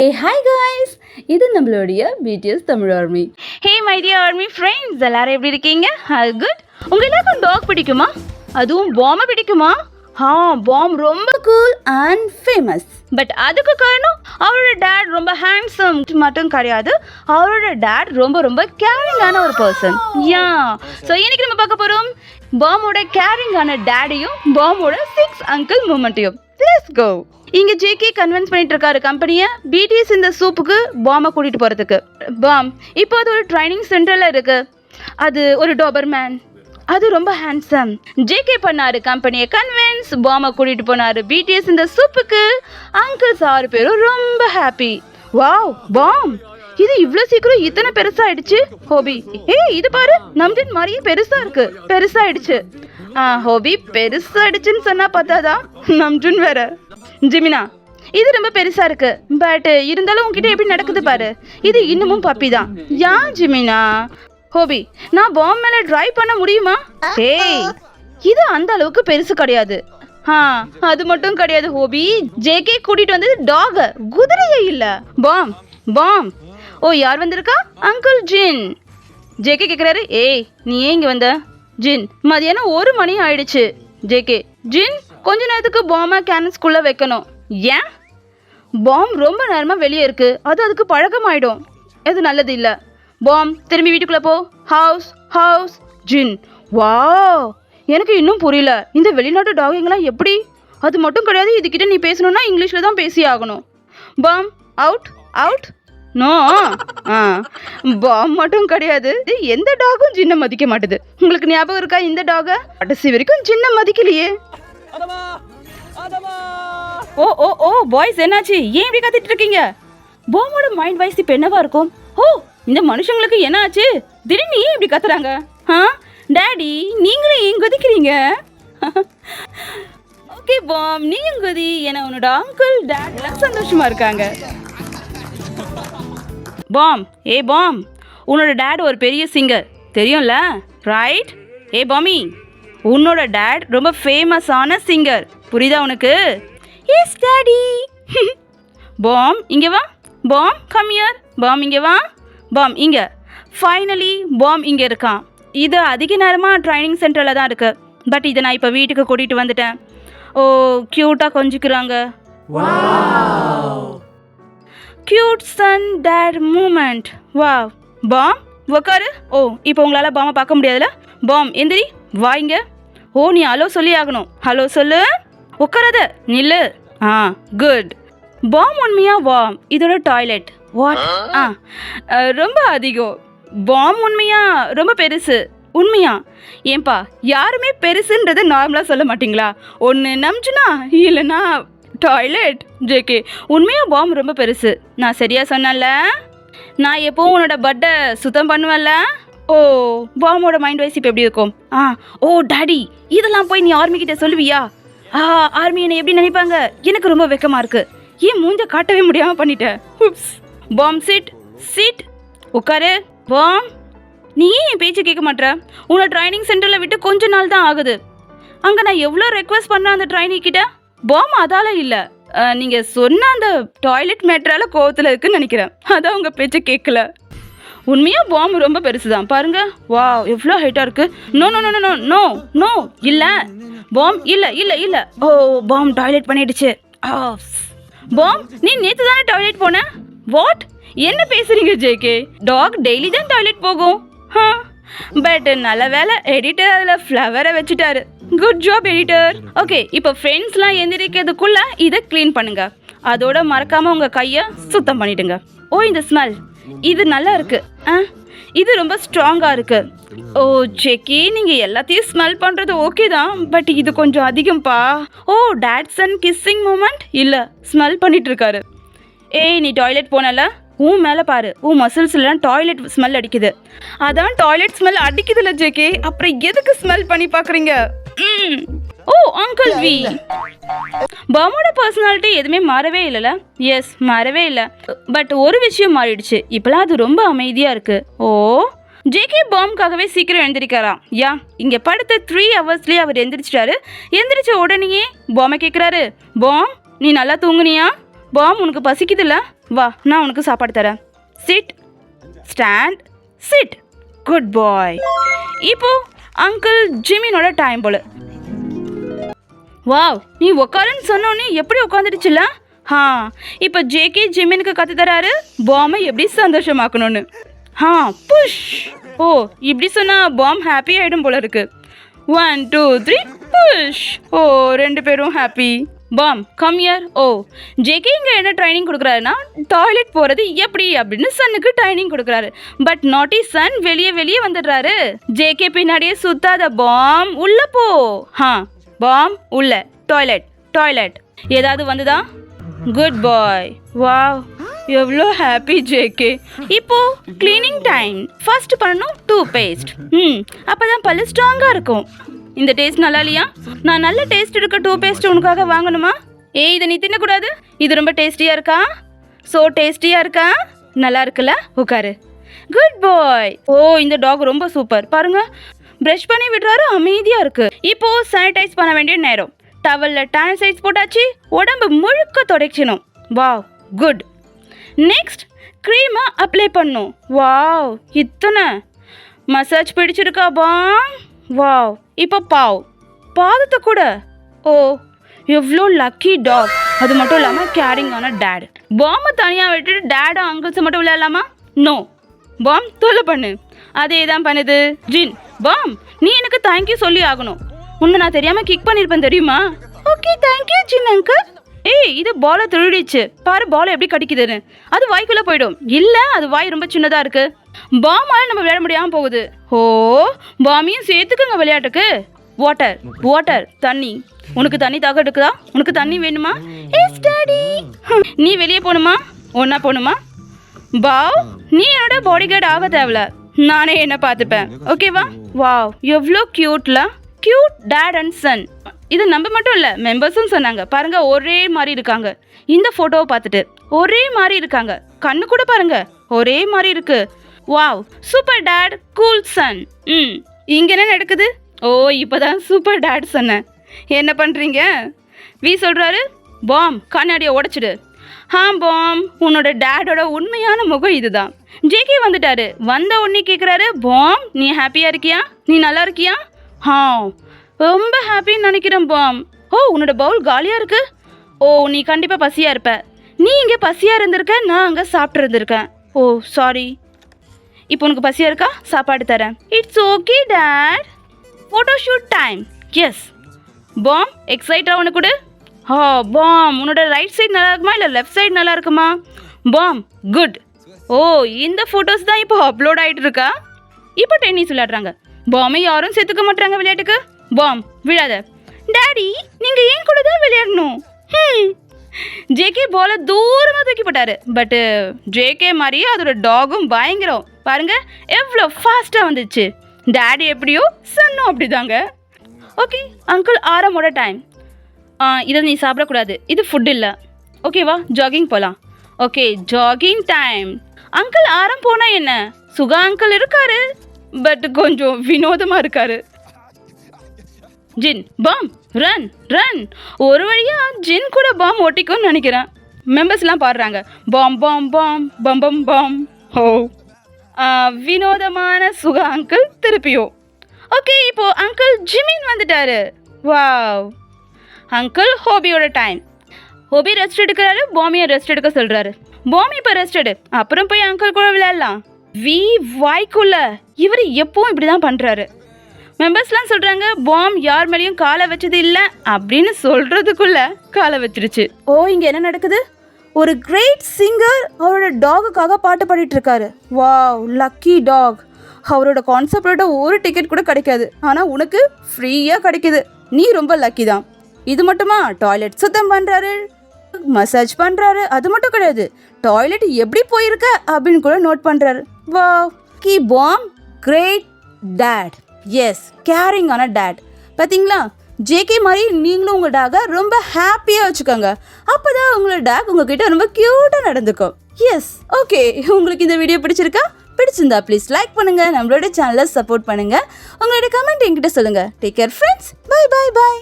Hey hi guys, இது நம்மளுடைய BTS Tamil army. Hey my dear army friends, எல்லாரும் எப்படி இருக்கீங்க? குட். உங்க எல்லாருக்கும் டாக் பிடிக்குமா? அதுவும் பாம் பிடிக்குமா? பாம் ரொம்ப கூல் அண்ட் ஃபேமஸ். பட் அதுக்கு காரணம் அவரோட டேட் ரொம்ப ஹேண்ட்ஸம் மட்டும் கிடையாது, அவரோட டேட் ரொம்ப ரொம்ப கேரிங்கான ஒரு பர்சன். ஸோ இன்னைக்கு நம்ம பார்க்க போகிறோம் பாமோட கேரிங்கான டேடையும் பாமோட 6 அங்கிள் மூமெண்ட்டையும். Let's go. இங்கே ஜேகே கன்வின்ஸ் பண்ணிட்டு இருக்காரு கம்பெனியை பிடிஎஸ் இந்த சூப்புக்கு பாமை கூட்டிகிட்டு போகிறதுக்கு. பாம் இப்போ அது ஒரு ட்ரைனிங் சென்டரில் இருக்கு. அது ஒரு டோபர்மேன், அது ரொம்ப ஹேண்ட்ஸம். ஜேகே பண்ணாரு கம்பெனியை கன்வின்ஸ், பாமை கூட்டிகிட்டு போனார் பிடிஎஸ் இந்த சூப்புக்கு. அங்கிள்ஸ் 6 பேரும் ரொம்ப ஹாப்பி. வாவ் பாம், இது இவ்வளோ சீக்கிரம் இத்தனை பெருசாயிடுச்சு. ஹோபி இது பாரு, நம்ஜின் மாதிரியே பெருசாயிடுச்சு. ஹோபி பெருசாயிடுச்சுன்னு சொன்னா பார்த்தாதான், நம்ஜுன் வேற. ஜிமினா இது ரொம்ப பெருசா இருக்கு, பட் இருந்தாலும் உங்ககிட்ட எப்படி நடக்குது பாரு, இது இன்னமும் பப்பி தான். ஜிமினா. ஹோபி நான் பாம் மேல டிரைவ் பண்ண முடியுமா? இது அந்த அளவுக்கு பெருசு கிடையாது. அது மட்டும் கிடையாது ஹோபி, ஜேகே கூட்டிட்டு வந்தது டாக், குதிரையே இல்ல. பாம் பாம் யார் வந்திருக்கா? அங்கிள் ஜின். ஜேகே கேக்குறாரு, நீ ஏன் இங்க வந்த? ஜின், மதியானம் 1 மணி ஆயிடுச்சு. ஜேகே, ஜின் கொஞ்ச நேரத்துக்கு பாமை கேனஸ்குள்ள வைக்கணும். ஏன்? பாம் ரொம்ப நேரமா வெளியே இருக்கு, அது அதுக்கு பழக்கமாயிடும், எது நல்லது இல்ல. பாம் திரும்பி வீட்டுக்குள்ள போ. ஹவுஸ். ஜின், வாவ், எனக்கு இன்னும் புரியல, இந்த வெளிநாட்டு டாகிங்கெல்லாம் எப்படி? அது மட்டும் கிடையாது, இதுகிட்ட நீ பேசணும்னா இங்கிலீஷ்ல தான் பேசி ஆகணும். Bomb out. நோ, பாம் மட்டும் கிடையாது, எந்த டாகும் சின்ன மதிக்க மாட்டுது. உங்களுக்கு ஞாபகம் இருக்கா இந்த டாக? கடைசி வரைக்கும் சின்ன மதிக்கலையே. ஓ பாய்ஸ், என்னாச்சு? ஏன் இப்படி கத்திட்டு இருக்கீங்க? பாமோட மைண்ட் வாய்ஸ் இப்ப என்னவா இருக்கும்? இந்த மனுஷங்களுக்கு என்ன ஆச்சு? திடீர்னு ஏன் இப்படி கத்துறாங்க? டாடி நீங்களும் ஏன் கொதிக்கிறீங்க? ஓகே பாம், நீயும் கொதி, ஏன்னா உன்னோட அங்கிள் டாட் எல்லாம் சந்தோஷமா இருக்காங்க. பாம் பாம், உன்னோட டேட் ஒரு பெரிய சிங்கர் தெரியும்ல, ரைட்? பாமி, உன்னோட டேட் ரொம்ப ஃபேமஸான சிங்கர், புரியுதா உனக்கு? Yes daddy. பாம் இங்கே வா. Bomb come here. பாம் இங்கே வா. பாம் இங்கே. ஃபைனலி பாம் இங்கே இருக்கான். இது அதிக நேரமாக ட்ரைனிங் சென்டரில் தான் இருக்குது, பட் இதை நான் இப்போ வீட்டுக்கு கூட்டிகிட்டு வந்துட்டேன். க்யூட்டாக கொஞ்சிக்கிறாங்க. Cute son dad moment. Wow. Bam உக்காரு. இப்போ உங்களால் பாமை பார்க்க முடியாதுல்ல? பாம் எந்திரி, வாங்க. நீ ஹலோ சொல்லி ஆகணும். ஹலோ சொல்லு. உட்காராத, நில்லு. குட். பாம் உண்மையா வாம் இதோட டாய்லெட். வாட்? ரொம்ப அதிகம். பாம் உண்மையா ரொம்ப பெருசு. உண்மையா? ஏன்பா யாருமே பெருசுன்றதை நார்மலாக சொல்ல மாட்டிங்களா? ஒன்று நம்பிச்சுனா இல்லைன்னா டாய்லெட். ஜேகே, உண்மையா பாம் ரொம்ப பெருசு. நான் சரியா சொன்னல? நான் எப்போவும் உன்னோட பட்டை சுத்தம் பண்ணுவேன்ல. பாமோட மைண்ட் வைஸ் இப்போ எப்படி இருக்கும்? டாடி, இதெல்லாம் போய் நீ ஆர்மி கிட்ட சொல்லுவியா? ஆர்மி என்னை எப்படி நினைப்பாங்க? எனக்கு ரொம்ப வெக்கமா இருக்கு. ஏன் மூஞ்ச காட்டவே முடியாம பண்ணிட்டேன். Bomb chit. உட்காரு. பாம், நீ ஏன் என் பேச்சு கேட்க மாட்டேற? உன்னை ட்ரைனிங் சென்டரில் விட்டு கொஞ்ச நாள் தான் ஆகுது. அங்கே நான் எவ்வளோ ரெக்வஸ்ட் பண்ணேன் அந்த ட்ரைனிங் கிட்ட. பாம் அதால இல்லை, நீங்கள் சொன்ன அந்த டாய்லெட் மேட்டரால கோவத்தில் இருக்குன்னு நினைக்கிறேன், அதான் உங்கள் பேச்சை கேட்கல. உண்மையாக பாம் ரொம்ப பெருசு தான் பாருங்க. வா, எவ்வளோ ஹைட்டாக இருக்கு. நோ இல்லை பாம், இல்லை. பாம் டாய்லெட் பண்ணிடுச்சு. பாம், நீ நேற்று தானே டாய்லெட் போன. வாட்? என்ன பேசுறீங்க ஜேகே? டாக் டெய்லி தான் டாய்லெட் போகும். பட் நல்ல வேலை, எடிட்டர் அதில் ஃப்ளவரை வச்சுட்டாரு. Good job editor. ஓகே, இப்போ ஃப்ரெண்ட்ஸ்லாம் எந்திரிக்கிறதுக்குள்ள இதை க்ளீன் பண்ணுங்க. அதோட மறக்காம உங்கள் கையை சுத்தம் பண்ணிடுங்க. இந்த ஸ்மெல் இது நல்லா இருக்கு. இது ரொம்ப ஸ்ட்ராங்காக இருக்கு. செக்கி, நீங்கள் எல்லாத்தையும் ஸ்மெல் பண்ணுறது ஓகே தான், பட் இது கொஞ்சம் அதிகம்ப்பா. டேட்ஸ் அண்ட் கிஸ்ஸிங் மூமெண்ட் இல்லை, ஸ்மெல் பண்ணிட்டு இருக்காரு. நீ டாய்லெட் போனல, உன் மேலே பாரு, உன் மசில்ஸ்லாம் டாய்லெட் ஸ்மெல் அடிக்குது. அதான் டாய்லெட் ஸ்மெல் அடிக்குதுல்ல ஜேகே, அப்புறம் எதுக்கு ஸ்மெல் பண்ணி பார்க்குறீங்க? Uncle we. பாமோட பர்சனாலிட்டி எதுவுமே மாறவே இல்லைல்ல? எஸ், மாறவே இல்லை. பட் ஒரு விஷயம் மாறிடுச்சு, இப்போலாம் அது ரொம்ப அமைதியாக இருக்கு. ஜேகே பாம்காகவே சீக்கிரம் எழுந்திரிக்காராம். இங்கே படுத்த 3 ஹவர்ஸ்லேயே அவர் எந்திரிச்சிட்டாரு. எந்திரிச்ச உடனேயே பாமை கேட்குறாரு, பாம் நீ நல்லா தூங்குனியா? பாம் உனக்கு பசிக்குதுல்ல, வா நான் உனக்கு சாப்பாடு தரேன். Sit, stand, sit. Good boy. இப்போ அங்கிள் ஜிமினோட டைம் போல. வாவ், நீ உட்காருன்னு சொன்னோன்னே எப்படி உட்காந்துடுச்சுல. இப்போ ஜேகே ஜிமினுக்கு கற்று தராரு பாமை எப்படி சந்தோஷமாக்கணும்னு. புஷ். ஓ, இப்படி சொன்னால் பாம் ஹாப்பி ஆகிடும் போல இருக்கு. 1 2 3 புஷ். ஓ, 2 பேரும் ஹாப்பி. பாம் கம் ஹியர். ஓ, ஜேகே இங்கே என்ன ட்ரைனிங் கொடுக்குறாருன்னா டாய்லெட் போகிறது எப்படி அப்படின்னு சன்னுக்கு ட்ரைனிங் கொடுக்குறாரு. பட் நாட்டி சன் வெளியே வந்துடுறாரு. ஜேகே பின்னாடியே சுத்தாத பாம், உள்ள போ. பாம் உள்ள. டாய்லெட் ஏதாவது வந்துதா? குட் பாய். வாவ், எவ்வளோ ஹாப்பி ஜேகே. இப்போ கிளீனிங் டைம். ஃபர்ஸ்ட் பண்ணணும் டூத் பேஸ்ட். அப்போதான் பல்லு ஸ்ட்ராங்காக இருக்கும். இந்த டேஸ்ட் நல்லா இல்லையா? நான் நல்ல டேஸ்ட் இருக்க டூத் பேஸ்ட் உனக்காக வாங்கணுமா? இதை நீ தின்னக்கூடாது. இது ரொம்ப டேஸ்டியாக இருக்கா? ஸோ டேஸ்டியாக இருக்கா? நல்லா இருக்குல்ல? உட்காரு. குட் பாய். ஓ, இந்த டாக் ரொம்ப சூப்பர். பாருங்க, ப்ரஷ் பண்ணி விடுறாரு, அமைதியாக இருக்கு. இப்போ சானிடைஸ் பண்ண வேண்டிய நேரம். டவலில் டானிசைஸ் போட்டாச்சு, உடம்பு முழுக்க துடைக்கணும். Wow, good. நெக்ஸ்ட் க்ரீமை அப்ளை பண்ணும். வாவ், இத்தனை மசாஜ் பிடிச்சிருக்கா பாம்? வாவ். இப்போ பாதத்தை கூட. ஓ, எவ்வளோ லக்கி டாக். அது மட்டும் இல்லாமல் கேரிங்கான டேட். பாம்பை தனியாக விட்டுட்டு டேடும் அங்கிள்ஸை மட்டும் விளையாடலாமா? நோ. பாம் தொல்லை பண்ணு. அதே தான் பண்ணுது. ஜின், பாம் நீ எனக்கு தேங்க்யூ சொல்லி ஆகணும். உன்னை நான் தெரியாமல் கிக் பண்ணியிருப்பேன் தெரியுமா? ஓகே, தேங்க்யூ ஜின் அங்கிள். ஏய், இது பாலை திருடிச்சு பாரு, பாலை எப்படி கடிக்குதுன்னு. அது வாய்க்குள்ளே போயிடும். இல்லை, அது வாய் ரொம்ப சின்னதாக இருக்கு. பாமால நம்ம விளையாட முடியாமல் போகுது. ஓ, பாமியும் சேர்த்துக்குங்க விளையாட்டுக்கு. வாட்டர் தண்ணி. உனக்கு தண்ணி தாக எடுக்குதா? உனக்கு தண்ணி வேணுமா? Yes daddy. நீ வெளியே போகணுமா? ஒன்றா போகணுமா? பாவ், நீ என்னோட பாடி கார்டு ஆக தேவையில்ல, நானே என்ன பார்த்துப்பேன். ஓகேவா? வாவ், எவ்வளோ க்யூட்ல. Cute dad and son. இது நம்ம மட்டும் இல்லை, மெம்பர்ஸும் சொன்னாங்க. பாருங்க, ஒரே மாதிரி இருக்காங்க. இந்த ஃபோட்டோவை பார்த்துட்டு ஒரே மாதிரி இருக்காங்க. கண்ணு கூட பாருங்க, ஒரே மாதிரி இருக்கு. Wow, super dad, cool son. இங்கே என்ன நடக்குது? ஓ, இப்போதான் சூப்பர் டேட் சொன்னேன். என்ன பண்ணுறீங்க? வி சொல்கிறாரு, பாம் கண்ணாடியை உடைச்சிடு. பாம், உன்னோட டேடோட உண்மையான முகம் இதுதான். ஜேகே வந்துட்டாரு. வந்த உடனே கேட்குறாரு, பாம் நீ ஹாப்பியாக இருக்கியா? நீ நல்லா இருக்கியா? ரொம்ப ஹாப்பின்னு நினைக்கிறேன் பாம். ஓ, உன்னோட பவுல் காலியாக இருக்கு. ஓ, நீ கண்டிப்பாக பசியாக இருப்ப. நீ இங்கே பசியாக இருந்திருக்க, நான் அங்கே சாப்பிட்டு இருந்திருக்கேன். Oh sorry. இப்போ உனக்கு பசியாக இருக்கா? சாப்பாடு தரேன். It's okay dad. Photo shoot time. Yes Bam, எக்ஸைட்டாக உனக்கு கொடு. பாம், உன்னோட ரைட் சைடு நல்லா இருக்குமா இல்லை லெஃப்ட் சைடு நல்லா இருக்குமா? Bomb, good. ஓ, இந்த ஃபோட்டோஸ் தான் இப்போ அப்லோட் ஆகிட்டு இருக்கா? இப்போ டென்னிஸ் விளையாடுறாங்க. பாமை யாரும் சேர்த்துக்க மாட்டாங்க விளையாட்டுக்கு. பாம் விழாத. டாடி, நீங்கள் ஏன் கூட தான் விளையாடணும். ஜேகே பாலை தூரமாக தூக்கி போட்டாரு. பட்டு ஜேகே மாதிரியே அதோட டாகும் பயங்கரம். பாருங்க எவ்வளோ ஃபாஸ்ட்டாக வந்துச்சு. டாடி எப்படியோ சன்னும் அப்படிதாங்க. ஓகே, அங்கிள் ஆரமோட டைம். இதை நீ சாப்பிடக்கூடாது, இது ஃபுட் இல்லை. ஓகேவா? ஜாகிங் போகலாம். Okay, jogging time. அங்கிள் ஆரம் போனால் என்ன? சுகா அங்கிள் இருக்காரு, பட் கொஞ்சம் வினோதமாக இருக்காரு. ஜின், பாம் ரன். ஒரு வழியாக ஜின் கூட பாம் ஓட்டிக்கும்னு நினைக்கிறேன். மெம்பர்ஸ்லாம் பாடுறாங்க, பாம் பாம் பாம் பம் பம் பாம். ஓ, வினோதமான சுகா அங்கிள் திருப்பியோ. ஓகே, இப்போ அங்கிள் ஜிமின் வந்துட்டாரு. வாவ். அங்கிள் ஹோபியோட டைம். ஹோபி ரெஸ்ட் எடுக்கிறாரு, பாமியை ரெஸ்ட் எடுக்க சொல்கிறாரு. பாமி இப்போ ரெஸ்ட் எடு, அப்புறம் போய் அங்கிள் கூட விளையாடலாம். வாய்க்குள்ள இவர் எப்பவும் இப்படி தான் பண்ணுறாரு. மெம்பர்ஸ்லாம் சொல்கிறாங்க, பாம் யார் மேலேயும் காலை வச்சது இல்லை அப்படின்னு சொல்கிறதுக்குள்ள காலை வச்சிருச்சு. ஓ, இங்கே என்ன நடக்குது? ஒரு கிரேட் சிங்கர் அவரோட டாகுக்காக பாட்டு பாடிட்டு இருக்காரு. Wow, lucky dog. அவரோட கான்செப்டோட ஒரு டிக்கெட் கூட கிடைக்காது, ஆனால் உனக்கு ஃப்ரீயாக கிடைக்குது. நீ ரொம்ப லக்கி தான். இது மட்டுமா? டாய்லெட் சுத்தம் பண்ணுறாரு, மசாஜ் பண்ணுறாரு. அது மட்டும் கிடையாது, டாய்லெட் எப்படி போயிருக்க அப்படின்னு கூட நோட் பண்ணுறாரு. வாவ், கி பாம் கிரேட் டேட். எஸ், கேரிங்கான டேட். பார்த்தீங்களா? ஜேகே மாதிரி நீங்களும் உங்கள் டாகை ரொம்ப ஹாப்பியாக வச்சுக்கோங்க. அப்போ தான் உங்களோட டாக் உங்ககிட்ட ரொம்ப க்யூட்டாக நடந்துக்கும். S, okay. உங்களுக்கு இந்த வீடியோ பிடிச்சிருக்கா? பிடிச்சிருந்தா ப்ளீஸ் லைக் பண்ணுங்கள், நம்மளோட சேனலை சப்போர்ட் பண்ணுங்கள். உங்களோட கமெண்ட் என்கிட்ட சொல்லுங்கள். Take care friends. Bye bye by.